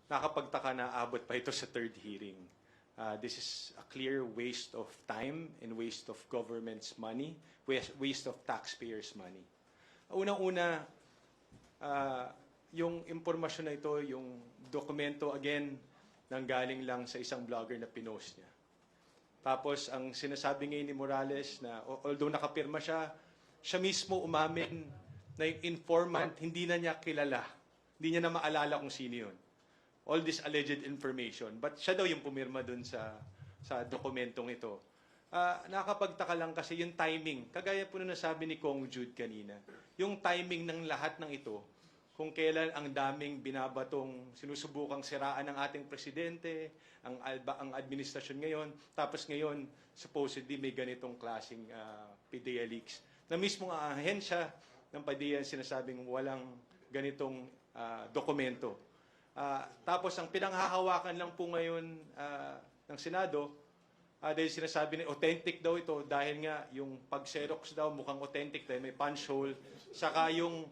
nakapagtaka na abot pa ito sa third hearing. This is a clear waste of time and waste of government's money, waste of taxpayers' money. Unang-una, yung impormasyon na ito, yung dokumento, again, nanggaling lang sa isang blogger na pinost niya. Tapos, ang sinasabi ngayon ni Morales na, although nakapirma siya, siya mismo umamin na yung informant, hindi na niya kilala. Hindi niya na maalala kung sino yun. All this alleged information. But siya daw yung pumirma dun sa dokumentong ito. Nakakapagtaka lang kasi yung timing. Kagaya po na nasabi ni Kong Jude kanina. Yung timing ng lahat ng ito, kung kailan ang daming binabatong sinusubukang siraan ng ating presidente, ang administrasyon ngayon, tapos ngayon, supposedly may ganitong klaseng PDEA leaks. Na mismo ang ahensya ng PDEA sinasabing walang ganitong dokumento. Tapos ang pinanghahawakan lang po ngayon ng Senado, dahil sinasabi na authentic daw ito dahil nga yung pag-xerox daw mukhang authentic dahil may punch hole, saka yung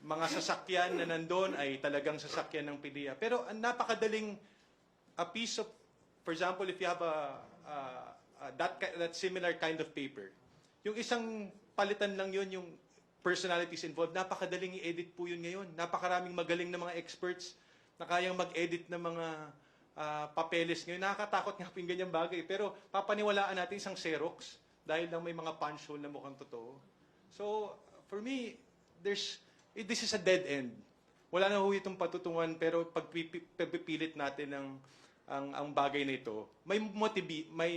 mga sasakyan na nandun ay talagang sasakyan ng PDEA. Pero napakadaling a piece of, for example, if you have that similar kind of paper, yung isang palitan lang yun, yung personalities involved, napakadaling i-edit po yun ngayon. Napakaraming magaling na mga experts na kayang mag-edit ng mga papeles ngayon. Nakakatakot nga po yung ganyang bagay. Pero papaniwalaan natin isang Xerox dahil lang may mga punch hole na mukhang totoo. So, for me, this is a dead end. Wala na ho itong patutungan, pero pagpipilit natin ang bagay na ito, may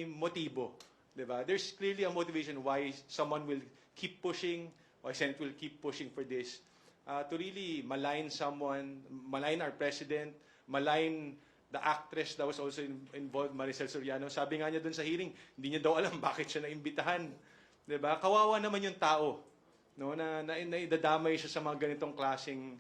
motibo. Diba? There's clearly a motivation why someone will keep pushing, or Senate will keep pushing for this, to really malign someone, malign our president, malign the actress that was also involved, Maricel Soriano. Sabi nga niya dun sa hearing, hindi niya daw alam bakit siya naimbitahan. Diba? Kawawa naman yung tao. No, na idadamay siya sa mga ganitong klaseng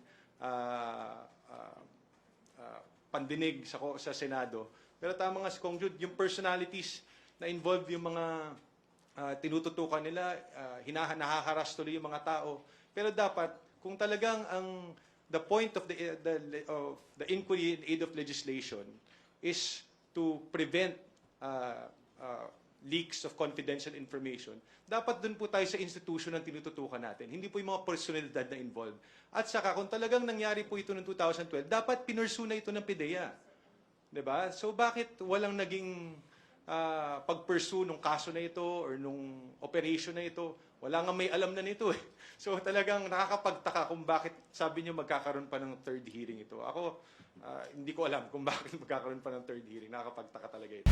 pandinig sa Senado. Pero tama nga si Kong Jude, yung personalities na involved, yung mga tinututukan nila, nakakaras tuloy yung mga tao. Pero dapat, kung talagang the point of the inquiry in aid of legislation is to prevent leaks of confidential information, dapat dun po tayo sa institution ng tinututukan natin. Hindi po yung mga personalidad na involved. At saka, kung talagang nangyari po ito noong 2012, dapat pinursu na ito ng PDEA. Diba? So, bakit walang naging pag-pursue nung kaso na ito or nung operation na ito? Wala nga may alam na nito eh. So, talagang nakakapagtaka kung bakit sabi niyo magkakaroon pa ng third hearing ito. Ako, hindi ko alam kung bakit magkakaroon pa ng third hearing. Nakakapagtaka talaga ito.